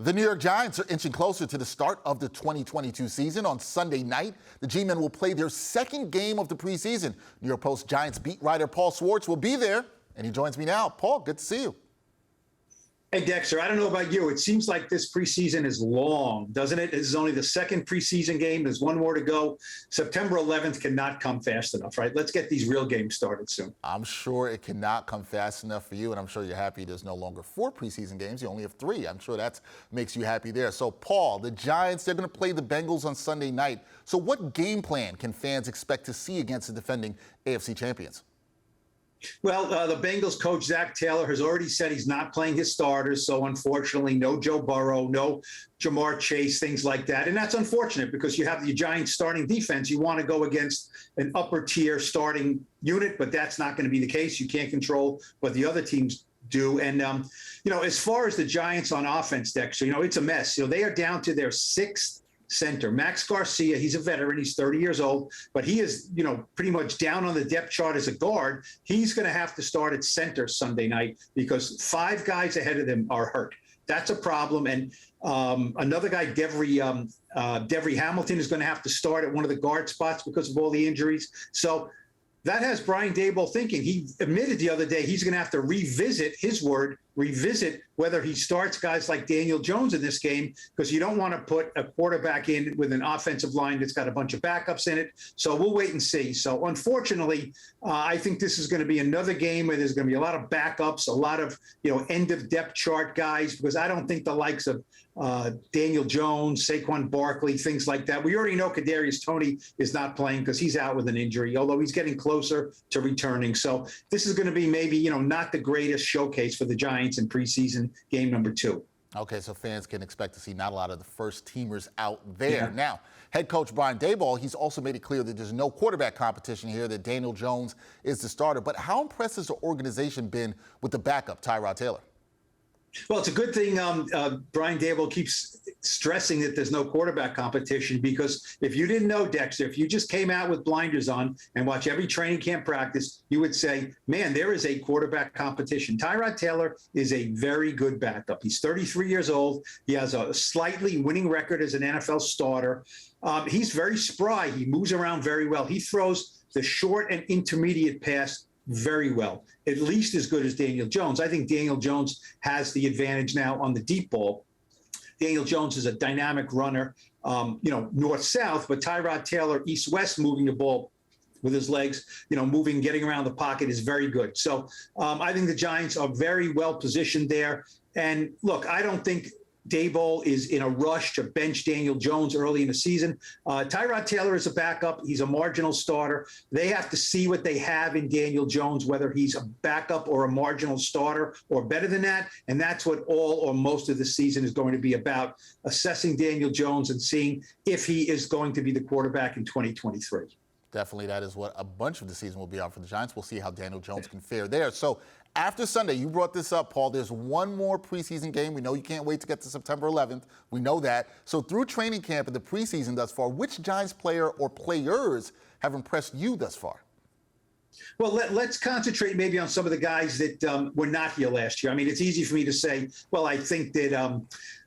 The New York Giants are inching closer to the start of the 2022 season. On Sunday night, the G-Men will play their second game of the preseason. New York Post Giants beat writer Paul Schwartz will be there, and he joins me now. Paul, good to see you. Hey, Dexter, I don't know about you. It seems like this preseason is long, doesn't it? This is only the second preseason game. There's one more to go. September 11th cannot come fast enough, right? Let's get these real games started soon. I'm sure it cannot come fast enough for you, and I'm sure you're happy there's no longer 4 preseason games. You only have 3. I'm sure that makes you happy there. So, Paul, the Giants, they're going to play the Bengals on Sunday night. So what game plan can fans expect to see against the defending AFC champions? Well, the Bengals coach, Zach Taylor, has already said he's not playing his starters. So, unfortunately, no Joe Burrow, no Jamar Chase, things like that. And that's unfortunate because you have the Giants starting defense. You want to go against an upper tier starting unit, but that's not going to be the case. You can't control what the other teams do. And, as far as the Giants on offense, Dexter, it's a mess. They are down to their 6th center. Max Garcia, he's a veteran. He's 30 years old, but he is, pretty much down on the depth chart as a guard. He's going to have to start at center Sunday night because 5 guys ahead of them are hurt. That's a problem. And another guy, Devery Hamilton, is going to have to start at one of the guard spots because of all the injuries. So that has Brian Daboll thinking. He admitted the other day he's going to have to revisit whether he starts guys like Daniel Jones in this game because you don't want to put a quarterback in with an offensive line that's got a bunch of backups in it. So we'll wait and see. So unfortunately, I think this is going to be another game where there's going to be a lot of backups, a lot of end of depth chart guys because I don't think the likes of Daniel Jones, Saquon Barkley, things like that. We already know Kadarius Toney is not playing because he's out with an injury, although he's getting closer to returning. So this is going to be maybe not the greatest showcase for the Giants in preseason game number 2. Okay, so fans can expect to see not a lot of the first teamers out there. Yeah. Now, head coach Brian Daboll, he's also made it clear that there's no quarterback competition here, that Daniel Jones is the starter. But how impressed has the organization been with the backup, Tyrod Taylor? Well, it's a good thing Brian Daboll keeps stressing that there's no quarterback competition because if you didn't know, Dexter, if you just came out with blinders on and watch every training camp practice, you would say, man, there is a quarterback competition. Tyrod Taylor is a very good backup. He's 33 years old. He has a slightly winning record as an NFL starter. He's very spry. He moves around very well. He throws the short and intermediate pass very well, at least as good as Daniel Jones. I think Daniel Jones has the advantage now on the deep ball. Daniel Jones is a dynamic runner, north-south, but Tyrod Taylor, east-west, moving the ball with his legs, moving, getting around the pocket is very good. So I think the Giants are very well positioned there. And look, I don't think Daboll is in a rush to bench Daniel Jones early in the season. Tyrod Taylor is a backup. He's a marginal starter. They have to see what they have in Daniel Jones, whether he's a backup or a marginal starter or better than that. And that's what all or most of the season is going to be about, assessing Daniel Jones and seeing if he is going to be the quarterback in 2023. Definitely, that is what a bunch of the season will be on for the Giants. We'll see how Daniel Jones can fare there. So after Sunday, you brought this up, Paul, there's one more preseason game. We know you can't wait to get to September 11th. We know that. So through training camp and the preseason thus far, which Giants player or players have impressed you thus far? Well, let's concentrate maybe on some of the guys that were not here last year. I mean, it's easy for me to say, well, I think that,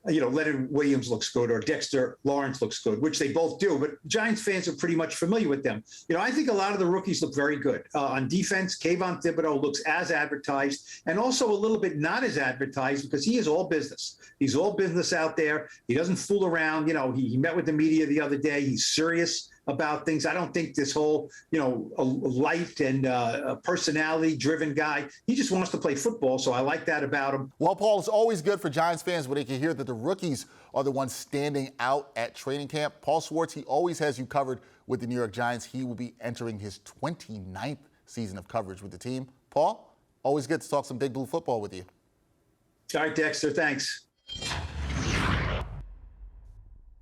Leonard Williams looks good or Dexter Lawrence looks good, which they both do. But Giants fans are pretty much familiar with them. I think a lot of the rookies look very good. On defense, Kayvon Thibodeaux looks as advertised and also a little bit not as advertised because he is all business. He's all business out there. He doesn't fool around. He met with the media the other day. He's serious about things. I don't think this whole, a light and a personality-driven guy. He just wants to play football, so I like that about him. Well, Paul, it's always good for Giants fans when they can hear that the rookies are the ones standing out at training camp. Paul Schwartz, he always has you covered with the New York Giants. He will be entering his 29th season of coverage with the team. Paul, always good to talk some Big Blue football with you. All right, Dexter, thanks.